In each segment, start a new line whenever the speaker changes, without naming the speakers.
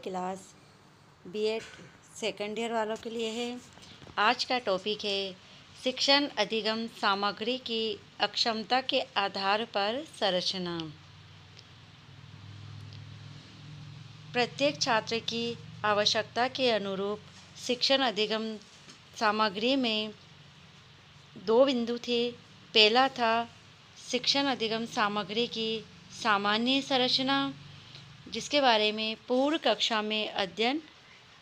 Class BEd second year वालों के लिए है। आज का टॉपिक है शिक्षण अधिगम सामग्री की अक्षमता के आधार पर संरचना। प्रत्येक छात्र की आवश्यकता के अनुरूप शिक्षण अधिगम सामग्री में दो बिंदु थे। पहला था शिक्षण अधिगम सामग्री की सामान्य संरचना, जिसके बारे में पूर्व कक्षा में अध्ययन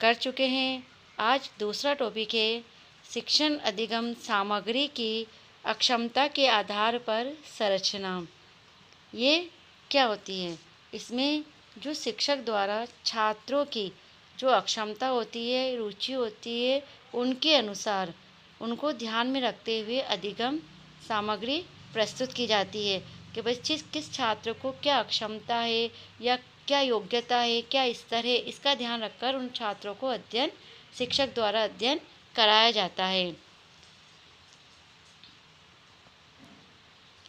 कर चुके हैं। आज दूसरा टॉपिक है शिक्षण अधिगम सामग्री की अक्षमता के आधार पर संरचना। ये क्या होती है? इसमें जो शिक्षक द्वारा छात्रों की जो अक्षमता होती है, रुचि होती है, उनके अनुसार उनको ध्यान में रखते हुए अधिगम सामग्री प्रस्तुत की जाती है कि बच्चे किस छात्र को क्या अक्षमता है या क्या योग्यता है, क्या स्तर है, इसका ध्यान रखकर उन छात्रों को शिक्षक द्वारा अध्ययन कराया जाता है।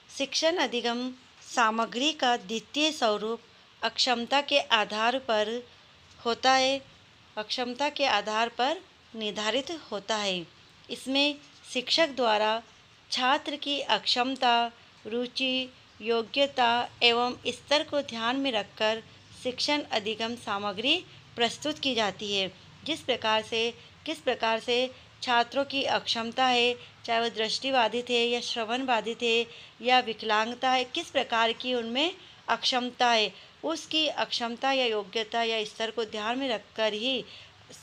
शिक्षण अधिगम सामग्री का द्वितीय स्वरूप अक्षमता के आधार पर होता है, अक्षमता के आधार पर निर्धारित होता है। इसमें शिक्षक द्वारा छात्र की अक्षमता, रुचि, योग्यता एवं स्तर को ध्यान में रखकर शिक्षण अधिगम सामग्री प्रस्तुत की जाती है। किस प्रकार से छात्रों की अक्षमता है, चाहे वह दृष्टिबाधित है या श्रवण बाधित है या विकलांगता है, किस प्रकार की उनमें अक्षमता है, उसकी अक्षमता या योग्यता या स्तर को ध्यान में रखकर ही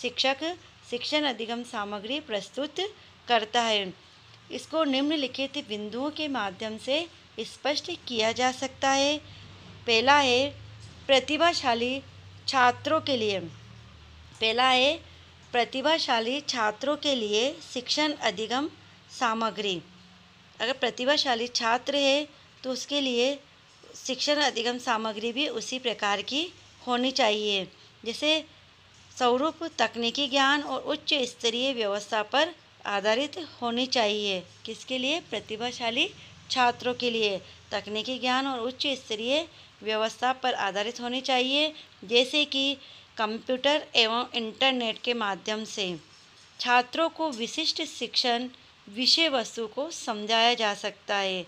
शिक्षक शिक्षण अधिगम सामग्री प्रस्तुत करता है। इसको निम्नलिखित बिंदुओं के माध्यम से स्पष्ट किया जा सकता है। पहला है प्रतिभाशाली छात्रों के लिए शिक्षण अधिगम सामग्री। अगर प्रतिभाशाली छात्र है तो उसके लिए शिक्षण अधिगम सामग्री भी उसी प्रकार की होनी चाहिए। जैसे स्वरूप तकनीकी ज्ञान और उच्च स्तरीय व्यवस्था पर आधारित होनी चाहिए। किसके लिए? प्रतिभाशाली छात्रों के लिए तकनीकी ज्ञान और उच्च स्तरीय व्यवस्था पर आधारित होनी चाहिए। जैसे कि कंप्यूटर एवं इंटरनेट के माध्यम से छात्रों को विशिष्ट शिक्षण विषय वस्तु को समझाया जा सकता है।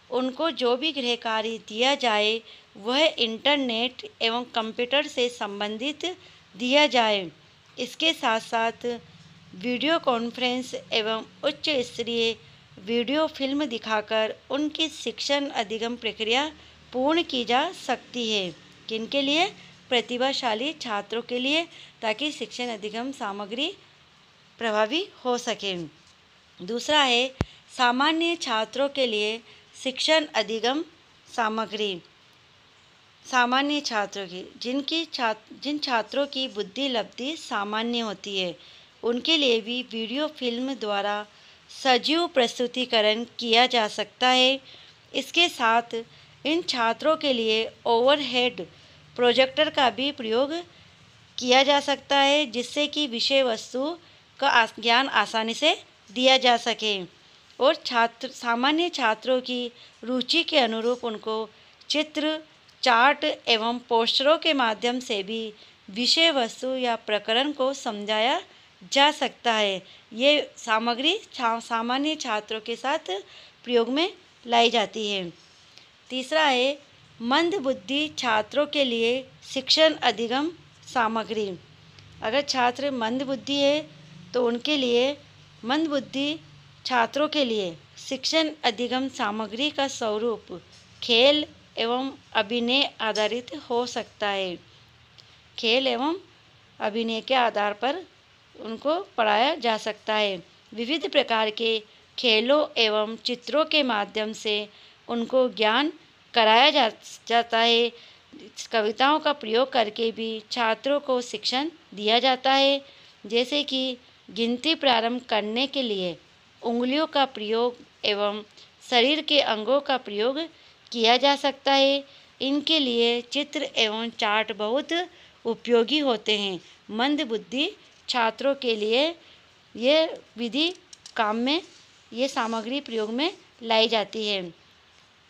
उनको जो भी गृह कार्य दिया जाए वह इंटरनेट एवं कंप्यूटर से संबंधित दिया जाए। इसके साथ साथ वीडियो कॉन्फ्रेंस एवं उच्च स्तरीय वीडियो फिल्म दिखाकर उनकी शिक्षण अधिगम प्रक्रिया पूर्ण की जा सकती है। किनके लिए? प्रतिभाशाली छात्रों के लिए, ताकि शिक्षण अधिगम सामग्री प्रभावी हो सके। दूसरा है सामान्य छात्रों के लिए शिक्षण अधिगम सामग्री। सामान्य छात्रों की जिन छात्रों की बुद्धि लब्धि सामान्य होती है, उनके लिए भी वीडियो फिल्म द्वारा सजीव प्रस्तुतिकरण किया जा सकता है। इसके साथ इन छात्रों के लिए ओवरहेड प्रोजेक्टर का भी प्रयोग किया जा सकता है, जिससे कि विषय वस्तु का ज्ञान आसानी से दिया जा सके। और सामान्य छात्रों की रुचि के अनुरूप उनको चित्र, चार्ट एवं पोस्टरों के माध्यम से भी विषय वस्तु या प्रकरण को समझाया जा सकता है। ये सामग्री सामान्य छात्रों के साथ प्रयोग में लाई जाती है। तीसरा है मंदबुद्धि छात्रों के लिए शिक्षण अधिगम सामग्री। अगर छात्र मंदबुद्धि है तो उनके लिए मंदबुद्धि छात्रों के लिए शिक्षण अधिगम सामग्री का स्वरूप खेल एवं अभिनय आधारित हो सकता है। खेल एवं अभिनय के आधार पर उनको पढ़ाया जा सकता है। विविध प्रकार के खेलों एवं चित्रों के माध्यम से उनको ज्ञान कराया जाता है। कविताओं का प्रयोग करके भी छात्रों को शिक्षण दिया जाता है। जैसे कि गिनती प्रारंभ करने के लिए उंगलियों का प्रयोग एवं शरीर के अंगों का प्रयोग किया जा सकता है। इनके लिए चित्र एवं चार्ट बहुत उपयोगी होते हैं। मंदबुद्धि छात्रों के लिए ये विधि काम में, ये सामग्री प्रयोग में लाई जाती है।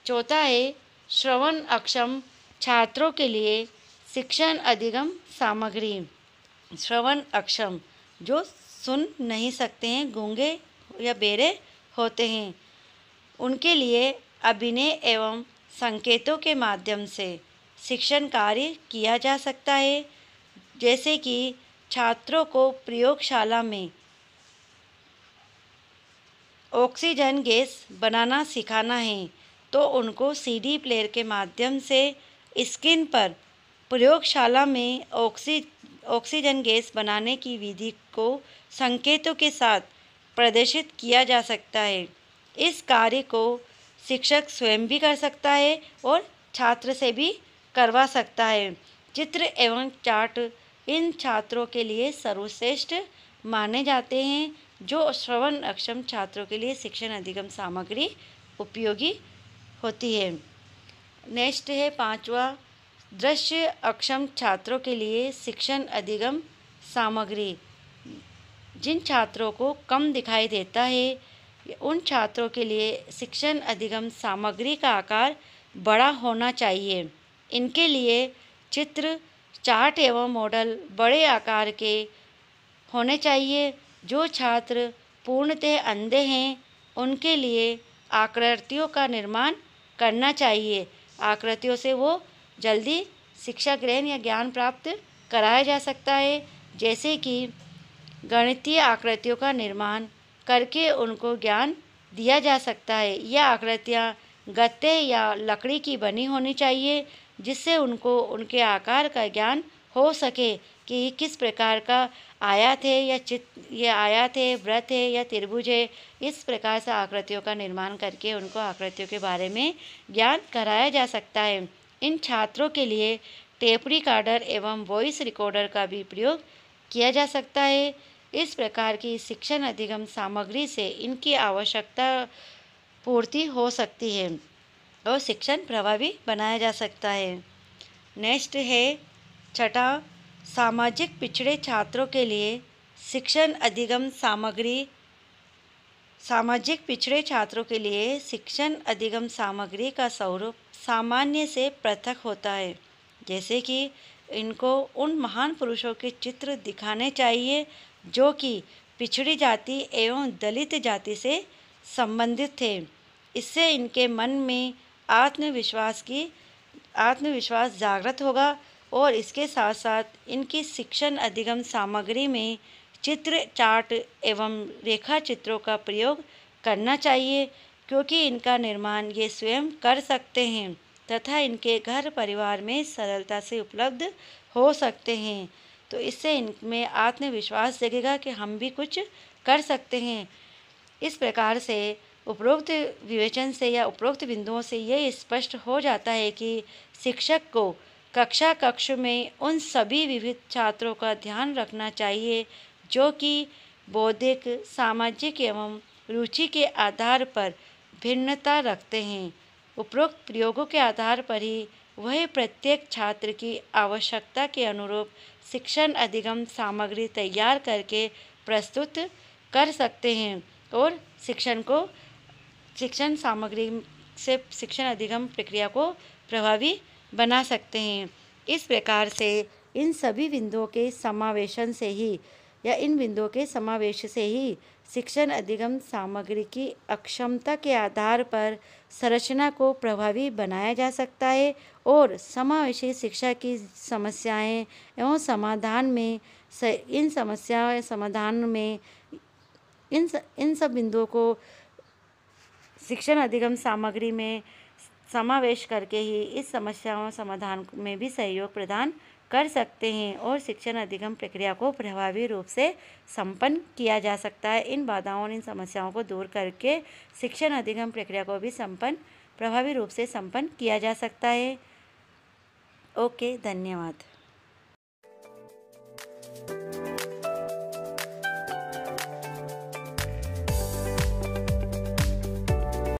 चौथा है श्रवण अक्षम छात्रों के लिए शिक्षण अधिगम सामग्री। श्रवण अक्षम, जो सुन नहीं सकते हैं, गूंगे या बेरे होते हैं, उनके लिए अभिनय एवं संकेतों के माध्यम से शिक्षण कार्य किया जा सकता है। जैसे कि छात्रों को प्रयोगशाला में ऑक्सीजन गैस बनाना सिखाना है तो उनको सीडी प्लेयर के माध्यम से स्क्रीन पर प्रयोगशाला में ऑक्सीजन गैस बनाने की विधि को संकेतों के साथ प्रदर्शित किया जा सकता है। इस कार्य को शिक्षक स्वयं भी कर सकता है और छात्र से भी करवा सकता है। चित्र एवं चार्ट इन छात्रों के लिए सर्वश्रेष्ठ माने जाते हैं, जो श्रवण अक्षम छात्रों के लिए शिक्षण अधिगम सामग्री उपयोगी होती है। नेक्स्ट है 5वां, दृश्य अक्षम छात्रों के लिए शिक्षण अधिगम सामग्री। जिन छात्रों को कम दिखाई देता है, उन छात्रों के लिए शिक्षण अधिगम सामग्री का आकार बड़ा होना चाहिए। इनके लिए चित्र, चार्ट एवं मॉडल बड़े आकार के होने चाहिए। जो छात्र पूर्णतः अंधे हैं, उनके लिए आकृतियों का निर्माण करना चाहिए। आकृतियों से वो जल्दी शिक्षा ग्रहण या ज्ञान प्राप्त कराया जा सकता है। जैसे कि गणितीय आकृतियों का निर्माण करके उनको ज्ञान दिया जा सकता है। यह आकृतियाँ गत्ते या लकड़ी की बनी होनी चाहिए, जिससे उनको उनके आकार का ज्ञान हो सके कि किस प्रकार का आयत है या ये आयत है, वृत्त है या त्रिभुज है। इस प्रकार से आकृतियों का निर्माण करके उनको आकृतियों के बारे में ज्ञान कराया जा सकता है। इन छात्रों के लिए टेप रिकॉर्डर एवं वॉइस रिकॉर्डर का भी प्रयोग किया जा सकता है। इस प्रकार की शिक्षण अधिगम सामग्री से इनकी आवश्यकता पूर्ति हो सकती है और शिक्षण प्रभावी बनाया जा सकता है। नेक्स्ट है 6वां, सामाजिक पिछड़े छात्रों के लिए शिक्षण अधिगम सामग्री। सामाजिक पिछड़े छात्रों के लिए शिक्षण अधिगम सामग्री का स्वरूप सामान्य से पृथक होता है। जैसे कि इनको उन महान पुरुषों के चित्र दिखाने चाहिए जो कि पिछड़ी जाति एवं दलित जाति से संबंधित थे। इससे इनके मन में आत्मविश्वास जागृत होगा और इसके साथ साथ इनकी शिक्षण अधिगम सामग्री में चित्र, चार्ट एवं रेखा चित्रों का प्रयोग करना चाहिए, क्योंकि इनका निर्माण ये स्वयं कर सकते हैं तथा इनके घर परिवार में सरलता से उपलब्ध हो सकते हैं। तो इससे इनमें आत्मविश्वास जगेगा कि हम भी कुछ कर सकते हैं। इस प्रकार से उपरोक्त विवेचन से या उपरोक्त बिंदुओं से यह स्पष्ट हो जाता है कि शिक्षक को कक्ष में उन सभी विविध छात्रों का ध्यान रखना चाहिए जो कि बौद्धिक, सामाजिक एवं रुचि के आधार पर भिन्नता रखते हैं। उपरोक्त प्रयोगों के आधार पर ही वह प्रत्येक छात्र की आवश्यकता के अनुरूप शिक्षण अधिगम सामग्री तैयार करके प्रस्तुत कर सकते हैं और शिक्षण सामग्री से शिक्षण अधिगम प्रक्रिया को प्रभावी बना सकते हैं। इस प्रकार से इन सभी बिंदुओं के समावेशन से ही या इन बिंदुओं के समावेश से ही शिक्षण अधिगम सामग्री की अक्षमता के आधार पर संरचना को प्रभावी बनाया जा सकता है और समावेशी शिक्षा की समस्याएं एवं समाधान में इन समस्याओं समाधान में इन सब बिंदुओं को शिक्षण अधिगम सामग्री में समावेश करके ही इस समस्याओं समाधान में भी सहयोग प्रदान कर सकते हैं और शिक्षण अधिगम प्रक्रिया को प्रभावी रूप से संपन्न किया जा सकता है। इन बाधाओं और इन समस्याओं को दूर करके शिक्षण अधिगम प्रक्रिया को भी प्रभावी रूप से संपन्न किया जा सकता है। ओके, धन्यवाद।